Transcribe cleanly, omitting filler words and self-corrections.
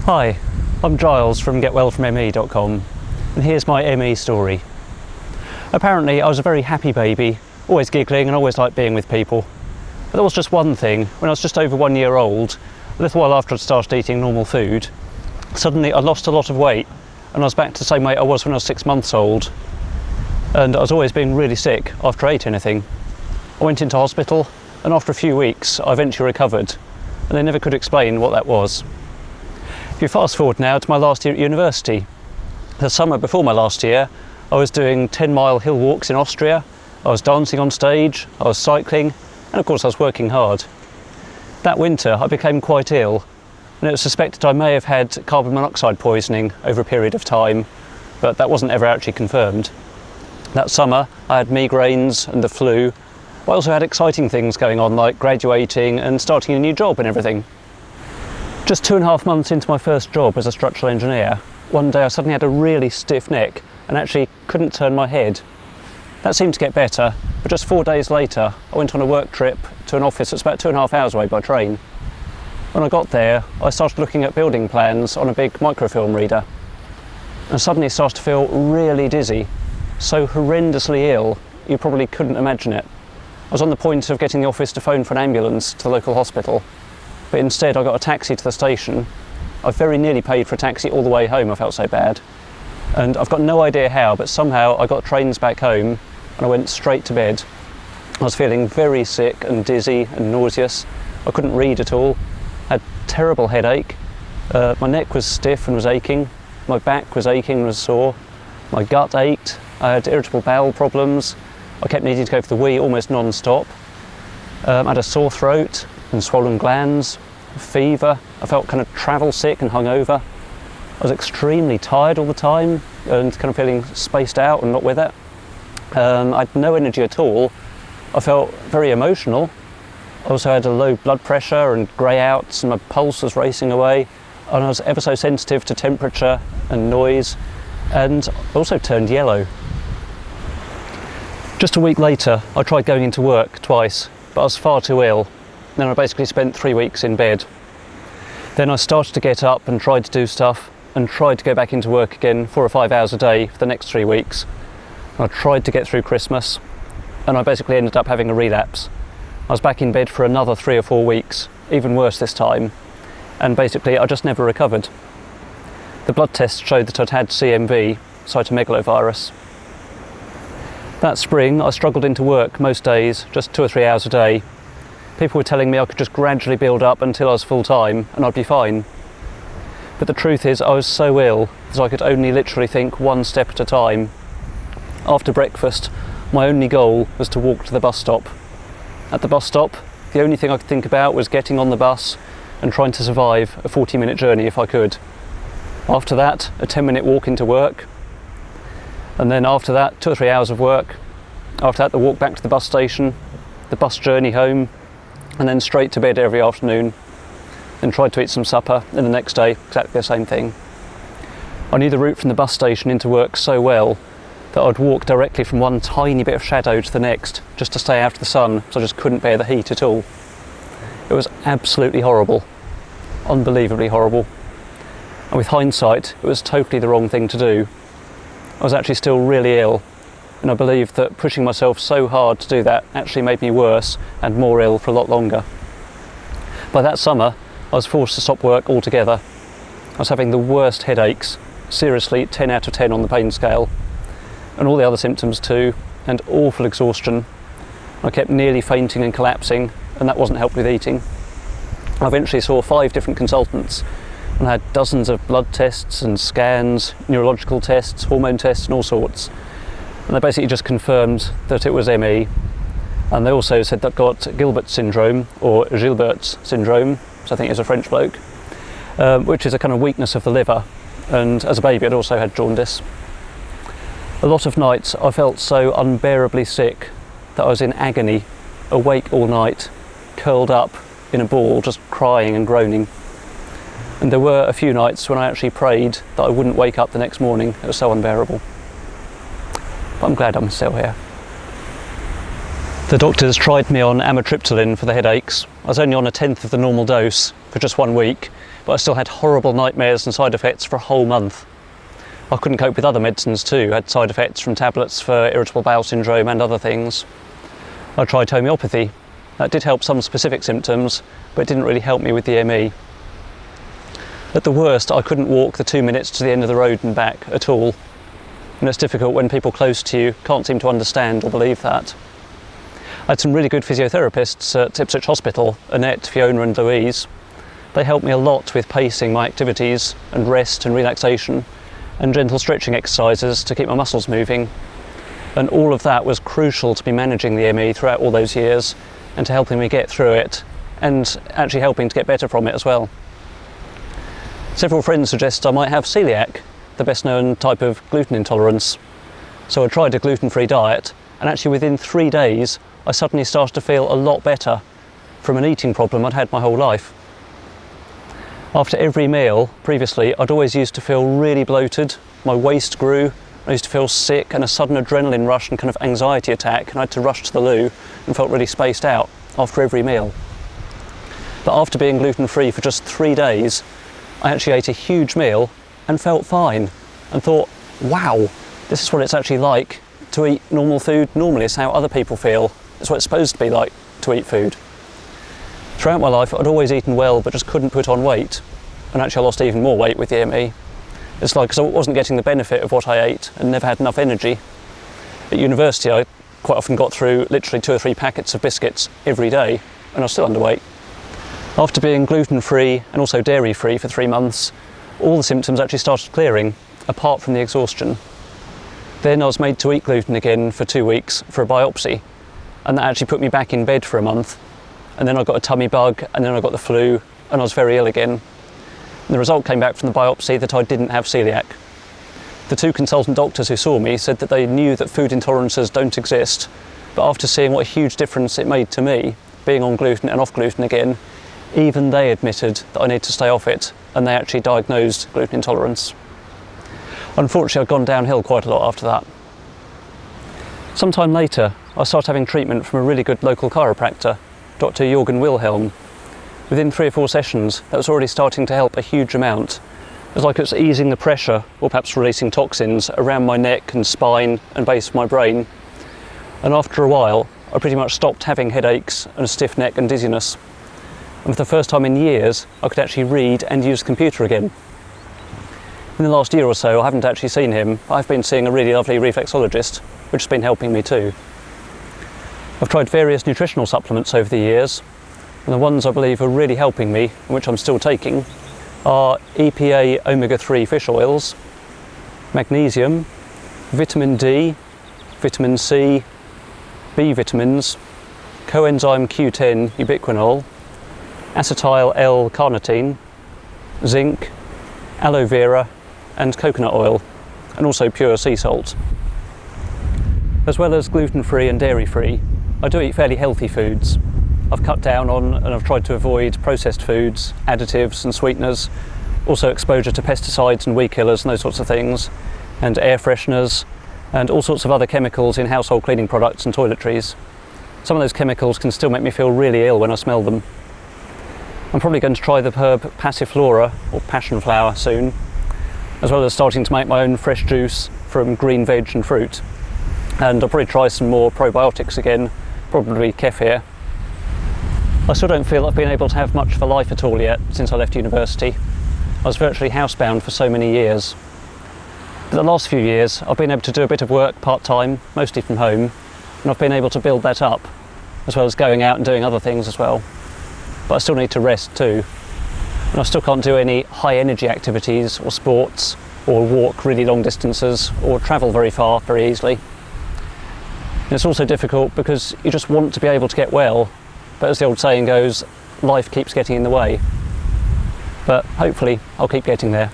Hi, I'm Giles from getwellfromme.com, and here's my ME story. Apparently I was a very happy baby, always giggling and always liked being with people. But there was just one thing. When I was just over 1 year old, a little while after I'd started eating normal food, suddenly I lost a lot of weight and I was back to the same weight I was when I was 6 months old. And I was always being really sick after I ate anything. I went into hospital, and after a few weeks I eventually recovered, and they never could explain what that was. If you fast forward now to my last year at university, the summer before my last year, I was doing 10-mile hill walks in Austria, I was dancing on stage, I was cycling, and of course I was working hard. That winter I became quite ill, and it was suspected I may have had carbon monoxide poisoning over a period of time, but that wasn't ever actually confirmed. That summer I had migraines and the flu, but I also had exciting things going on like graduating and starting a new job and everything. Just 2.5 months into my first job as a structural engineer, one day I suddenly had a really stiff neck and actually couldn't turn my head. That seemed to get better, but just 4 days later I went on a work trip to an office that's about 2.5 hours away by train. When I got there, I started looking at building plans on a big microfilm reader and suddenly started to feel really dizzy, so horrendously ill you probably couldn't imagine it. I was on the point of getting the office to phone for an ambulance to the local hospital, but instead I got a taxi to the station. I very nearly paid for a taxi all the way home, I felt so bad. And I've got no idea how, but somehow I got trains back home and I went straight to bed. I was feeling very sick and dizzy and nauseous. I couldn't read at all. I had terrible headache. My neck was stiff and was aching. My back was aching and was sore. My gut ached. I had irritable bowel problems. I kept needing to go for the wee almost non-stop. I had a sore throat and swollen glands, fever. I felt kind of travel sick and hungover. I was extremely tired all the time and kind of feeling spaced out and not with it. I had no energy at all. I felt very emotional. I also had a low blood pressure and grey outs, and my pulse was racing away, and I was ever so sensitive to temperature and noise, and also turned yellow. Just a week later I tried going into work twice, but I was far too ill. Then I basically spent 3 weeks in bed. Then I started to get up and tried to do stuff and tried to go back into work again 4 or 5 hours a day for the next 3 weeks. I tried to get through Christmas and I basically ended up having a relapse. I was back in bed for another 3 or 4 weeks, even worse this time, and basically I just never recovered. The blood tests showed that I'd had CMV, cytomegalo virus. That spring I struggled into work most days, just 2 or 3 hours a day. People were telling me I could just gradually build up until I was full-time and I'd be fine. But the truth is I was so ill that I could only literally think one step at a time. After breakfast, my only goal was to walk to the bus stop. At the bus stop, the only thing I could think about was getting on the bus and trying to survive a 40-minute journey if I could. After that, a 10-minute walk into work. And then after that, 2 or 3 hours of work. After that, the walk back to the bus station, the bus journey home, and then straight to bed every afternoon, and tried to eat some supper, and the next day exactly the same thing. I knew the route from the bus station into work so well that I'd walk directly from one tiny bit of shadow to the next just to stay out of the sun, so I just couldn't bear the heat at all. It was absolutely horrible, unbelievably horrible, and with hindsight it was totally the wrong thing to do. I was actually still really ill, and I believe that pushing myself so hard to do that actually made me worse and more ill for a lot longer. By that summer, I was forced to stop work altogether. I was having the worst headaches, seriously 10 out of 10 on the pain scale, and all the other symptoms too, and awful exhaustion. I kept nearly fainting and collapsing, and that wasn't helped with eating. I eventually saw 5 different consultants, and I had dozens of blood tests and scans, neurological tests, hormone tests and all sorts. And they basically just confirmed that it was ME, and they also said that I'd got Gilbert syndrome, or Gilbert's syndrome, which I think is a French bloke, which is a kind of weakness of the liver, and as a baby I'd also had jaundice. A lot of nights I felt so unbearably sick that I was in agony, awake all night, curled up in a ball, just crying and groaning. And there were a few nights when I actually prayed that I wouldn't wake up the next morning. It was so unbearable. But I'm glad I'm still here. The doctors tried me on amitriptyline for the headaches, I was only on 1/10 of the normal dose for just 1 week, but I still had horrible nightmares and side effects for a whole month. I couldn't cope with other medicines too, had side effects from tablets for irritable bowel syndrome and other things. I tried homeopathy. That did help some specific symptoms, but it didn't really help me with the ME. At the worst, I couldn't walk the 2 minutes to the end of the road and back at all. And it's difficult when people close to you can't seem to understand or believe that. I had some really good physiotherapists at Ipswich Hospital, Annette, Fiona and Louise. They helped me a lot with pacing my activities and rest and relaxation and gentle stretching exercises to keep my muscles moving. And all of that was crucial to me managing the ME throughout all those years and to helping me get through it and actually helping to get better from it as well. Several friends suggest I might have celiac, the best known type of gluten intolerance. So I tried a gluten-free diet, and actually within 3 days I suddenly started to feel a lot better from an eating problem I'd had my whole life. After every meal previously, I'd always used to feel really bloated, my waist grew, I used to feel sick and a sudden adrenaline rush and kind of anxiety attack, and I had to rush to the loo and felt really spaced out after every meal. But after being gluten-free for just 3 days, I actually ate a huge meal and felt fine and thought, wow, this is what it's actually like to eat normal food normally. It's how other people feel. It's what it's supposed to be like to eat food. Throughout my life, I'd always eaten well, but just couldn't put on weight. And actually I lost even more weight with the ME. It's like, because I wasn't getting the benefit of what I ate and never had enough energy. At university, I quite often got through literally 2 or 3 packets of biscuits every day, and I was still underweight. After being gluten-free and also dairy-free for 3 months, all the symptoms actually started clearing, apart from the exhaustion. Then I was made to eat gluten again for 2 weeks for a biopsy, and that actually put me back in bed for a month. And then I got a tummy bug, and then I got the flu, and I was very ill again. And the result came back from the biopsy that I didn't have celiac. The 2 consultant doctors who saw me said that they knew that food intolerances don't exist, but after seeing what a huge difference it made to me, being on gluten and off gluten again, even they admitted that I need to stay off it, and they actually diagnosed gluten intolerance. Unfortunately, I've gone downhill quite a lot after that. Sometime later, I started having treatment from a really good local chiropractor, Dr. Jorgen Wilhelm. Within 3 or 4 sessions, that was already starting to help a huge amount. It was like it was easing the pressure, or perhaps releasing toxins, around my neck and spine and base of my brain. And after a while, I pretty much stopped having headaches and a stiff neck and dizziness. And for the first time in years, I could actually read and use the computer again. In the last year or so, I haven't actually seen him. I've been seeing a really lovely reflexologist, which has been helping me too. I've tried various nutritional supplements over the years, and the ones I believe are really helping me, and which I'm still taking, are EPA omega-3 fish oils, magnesium, vitamin D, vitamin C, B vitamins, coenzyme Q10 ubiquinol, acetyl L-carnitine, zinc, aloe vera and coconut oil, and also pure sea salt. As well as gluten-free and dairy-free, I do eat fairly healthy foods. I've cut down on and I've tried to avoid processed foods, additives and sweeteners, also exposure to pesticides and weed killers and those sorts of things, and air fresheners, and all sorts of other chemicals in household cleaning products and toiletries. Some of those chemicals can still make me feel really ill when I smell them. I'm probably going to try the herb passiflora, or passion flower, soon, as well as starting to make my own fresh juice from green veg and fruit. And I'll probably try some more probiotics again, probably kefir. I still don't feel I've been able to have much for life at all yet since I left university. I was virtually housebound for so many years. But the last few years I've been able to do a bit of work part-time, mostly from home, and I've been able to build that up, as well as going out and doing other things as well. But I still need to rest too. And I still can't do any high energy activities or sports, or walk really long distances, or travel very far very easily. And it's also difficult because you just want to be able to get well, but as the old saying goes, life keeps getting in the way. But hopefully I'll keep getting there.